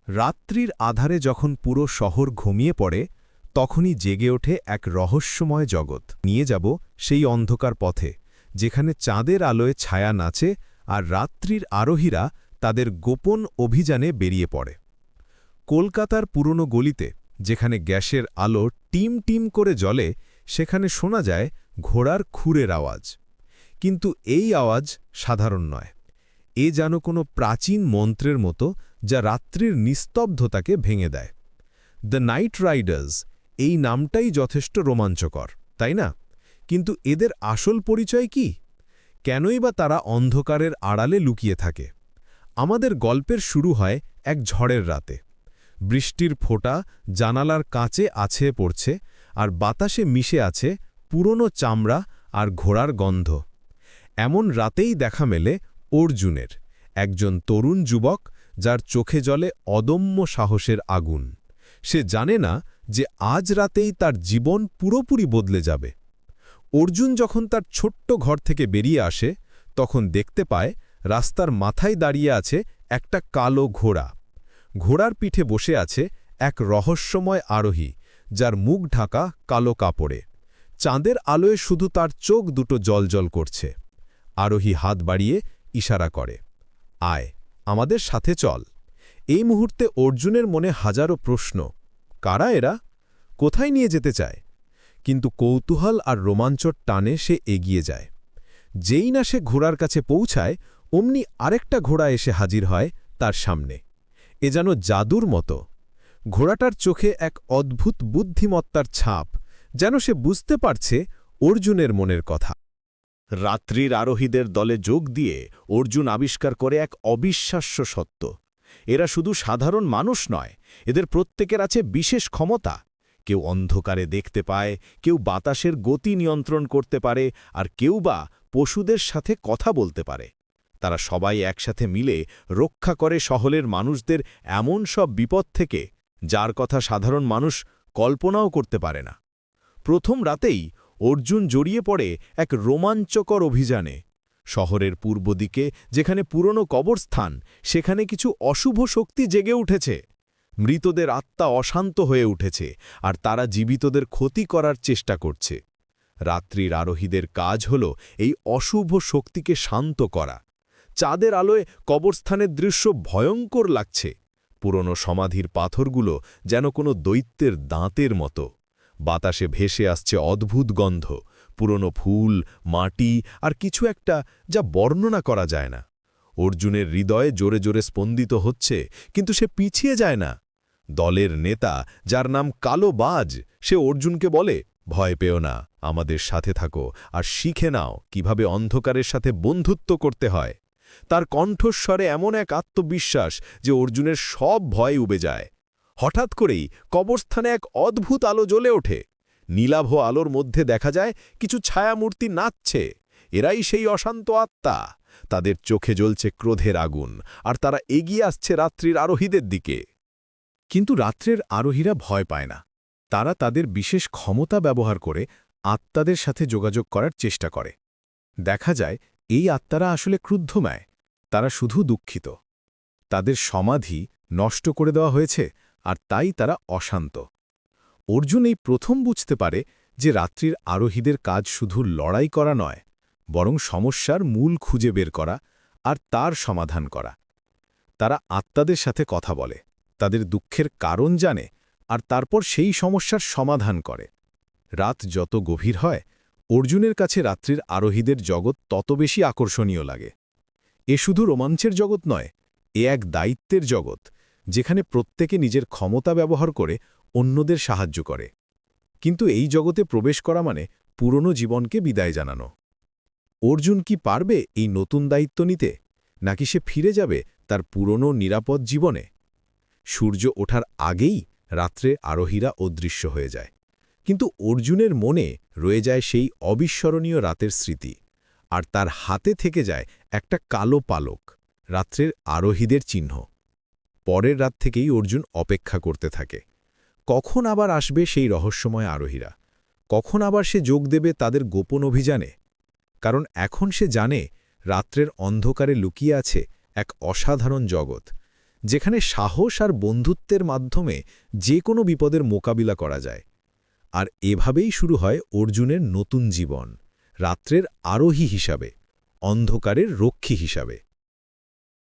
রাত্রির আধারে যখন পুরো শহর ঘুমিয়ে পড়ে তখনই জেগে ওঠে এক রহস্যময় জগৎ। নিয়ে যাব সেই অন্ধকার পথে, যেখানে চাঁদের আলোয় ছায়া নাচে আর রাত্রির আরোহীরা তাদের গোপন অভিযানে বেরিয়ে পড়ে। কলকাতার পুরনো গলিতে, যেখানে গ্যাসের আলো টিম টিম করে জ্বলে, সেখানে শোনা যায় ঘোড়ার খুরের আওয়াজ। কিন্তু এই আওয়াজ সাধারণ নয়। এ যেন কোনো প্রাচীন মন্ত্রের মতো, যা রাত্রির নিস্তব্ধতাকে ভেঙে দেয়। দ্য নাইট রাইডার্স, এই নামটাই যথেষ্ট রোমাঞ্চকর, তাই না? কিন্তু এদের আসল পরিচয় কি? কেনই বা তারা অন্ধকারের আড়ালে লুকিয়ে থাকে? আমাদের গল্পের শুরু হয় এক ঝড়ের রাতে। বৃষ্টির ফোঁটা জানালার কাঁচে আছড়ে পড়ছে, আর বাতাসে মিশে আছে পুরনো চামড়া আর ঘোড়ার গন্ধ। এমন রাতেই দেখা মেলে অর্জুনের, একজন তরুণ যুবক যার চোখে জ্বলে অদম্য সাহসের আগুন। সে জানে না যে আজ রাতেই তার জীবন পুরোপুরি বদলে যাবে। অর্জুন যখন তার ছোট্ট ঘর থেকে বেরিয়ে আসে, তখন দেখতে পায় রাস্তার মাথায় দাঁড়িয়ে আছে একটা কালো ঘোড়া। ঘোড়ার পিঠে বসে আছে এক রহস্যময় আরোহী, যার মুখ ঢাকা কালো কাপড়ে। চাঁদের আলোয় শুধু তার চোখ দুটো জ্বলজ্বল করছে। আরোহী হাত বাড়িয়ে ইশারা করে, আয়, আমাদের সাথে চল। এই মুহূর্তে অর্জুনের মনে হাজারো প্রশ্ন। কারা এরা? কোথায় নিয়ে যেতে চায়? কিন্তু কৌতূহল আর রোমাঞ্চর টানে সে এগিয়ে যায়। যেই না সে ঘোড়ার কাছে পৌঁছায়, অমনি আরেকটা ঘোড়া এসে হাজির হয় তার সামনে। এ যেন জাদুর মতো। ঘোড়াটার চোখে এক অদ্ভুত বুদ্ধিমত্তার ছাপ, যেন সে বুঝতে পারছে অর্জুনের মনের কথা। রাত্রির আরোহীদের দলে যোগ দিয়ে অর্জুন আবিষ্কার করে এক অবিশ্বাস্য সত্য। এরা শুধু সাধারণ মানুষ নয়, এদের প্রত্যেকের আছে বিশেষ ক্ষমতা। কেউ অন্ধকারে দেখতে পায়, কেউ বাতাসের গতি নিয়ন্ত্রণ করতে পারে, আর কেউ বা পশুদের সাথে কথা বলতে পারে। তারা সবাই একসাথে মিলে রক্ষা করে শহরের মানুষদের এমন সব বিপদ থেকে, যার কথা সাধারণ মানুষ কল্পনাও করতে পারে না। প্রথম রাতেই অর্জুন জড়িয়ে পড়ে এক রোমাঞ্চকর অভিযানে। শহরের পূর্ব দিকে, যেখানে পুরনো কবরস্থান, সেখানে কিছু অশুভ শক্তি জেগে উঠেছে। মৃতদের আত্মা অশান্ত হয়ে উঠেছে, আর তারা জীবিতদের ক্ষতি করার চেষ্টা করছে। রাত্রির আরোহীদের কাজ হল এই অশুভ শক্তিকে শান্ত করা। চাঁদের আলোয় কবরস্থানের দৃশ্য ভয়ঙ্কর লাগছে। পুরনো সমাধির পাথরগুলো যেন কোনো দৈত্যের দাঁতের মতো। বাতাসে ভেসে আসছে অদ্ভুত গন্ধ, পুরনো ফুল, মাটি আর কিছু একটা, যা বর্ণনা করা যায় না। অর্জুনের হৃদয়ে জোরে জোরে স্পন্দিত হচ্ছে, কিন্তু সে পিছিয়ে যায় না। দলের নেতা, যার নাম কালো বাজ, সে অর্জুনকে বলে, ভয় পেও না, আমাদের সাথে থাকো আর শিখে নাও কিভাবে অন্ধকারের সাথে বন্ধুত্ব করতে হয়। তার কণ্ঠস্বরে এমন এক আত্মবিশ্বাস যে অর্জুনের সব ভয় উবে যায়। হঠাৎ করেই কবরস্থানে এক অদ্ভুত আলো জ্বলে ওঠে। নীলাভ আলোর মধ্যে দেখা যায় কিছু ছায়ামূর্তি নাচছে। এরাই সেই অশান্ত আত্মা। তাদের চোখে জ্বলছে ক্রোধের আগুন, আর তারা এগিয়ে আসছে রাত্রির আরোহীদের দিকে। কিন্তু রাত্রের আরোহীরা ভয় পায় না। তারা তাদের বিশেষ ক্ষমতা ব্যবহার করে আত্মাদের সাথে যোগাযোগ করার চেষ্টা করে। দেখা যায় এই আত্মারা আসলে ক্রুদ্ধ নয়, তারা শুধু দুঃখিত। তাদের সমাধি নষ্ট করে দেওয়া হয়েছে, আর তাই তারা অশান্ত। অর্জুন এই প্রথম বুঝতে পারে যে রাত্রির আরোহীদের কাজ শুধু লড়াই করা নয়, বরং সমস্যার মূল খুঁজে বের করা আর তার সমাধান করা। তারা আত্মাদের সাথে কথা বলে, তাদের দুঃখের কারণ জানে, আর তারপর সেই সমস্যার সমাধান করে। রাত যত গভীর হয়, অর্জুনের কাছে রাত্রির আরোহীদের জগৎ তত বেশি আকর্ষণীয় লাগে। এ শুধু রোমাঞ্চের জগৎ নয়, এ এক দায়িত্বের জগৎ, যেখানে প্রত্যেকে নিজের ক্ষমতা ব্যবহার করে অন্যদের সাহায্য করে। কিন্তু এই জগতে প্রবেশ করা মানে পুরনো জীবনকে বিদায় জানানো। অর্জুন কি পারবে এই নতুন দায়িত্ব নিতে, নাকি সে ফিরে যাবে তার পুরনো নিরাপদ জীবনে? সূর্য ওঠার আগেই রাত্রে আরোহীরা অদৃশ্য হয়ে যায়, কিন্তু অর্জুনের মনে রয়ে যায় সেই অবিস্মরণীয় রাতের স্মৃতি, আর তার হাতে থেকে যায় একটা কালো পালক, রাত্রের আরোহীদের চিহ্ন। পরের রাত থেকেই অর্জুন অপেক্ষা করতে থাকে। কখন আবার আসবে সেই রহস্যময় আরোহীরা? কখন আবার সে যোগ দেবে তাদের গোপন অভিযানে? কারণ এখন সে জানে রাত্রের অন্ধকারে লুকিয়ে আছে এক অসাধারণ জগৎ, যেখানে সাহস আর বন্ধুত্বের মাধ্যমে যে কোনো বিপদের মোকাবিলা করা যায়। আর এভাবেই শুরু হয় অর্জুনের নতুন জীবন, রাত্রের আরোহী হিসাবে, অন্ধকারের রক্ষী হিসাবে।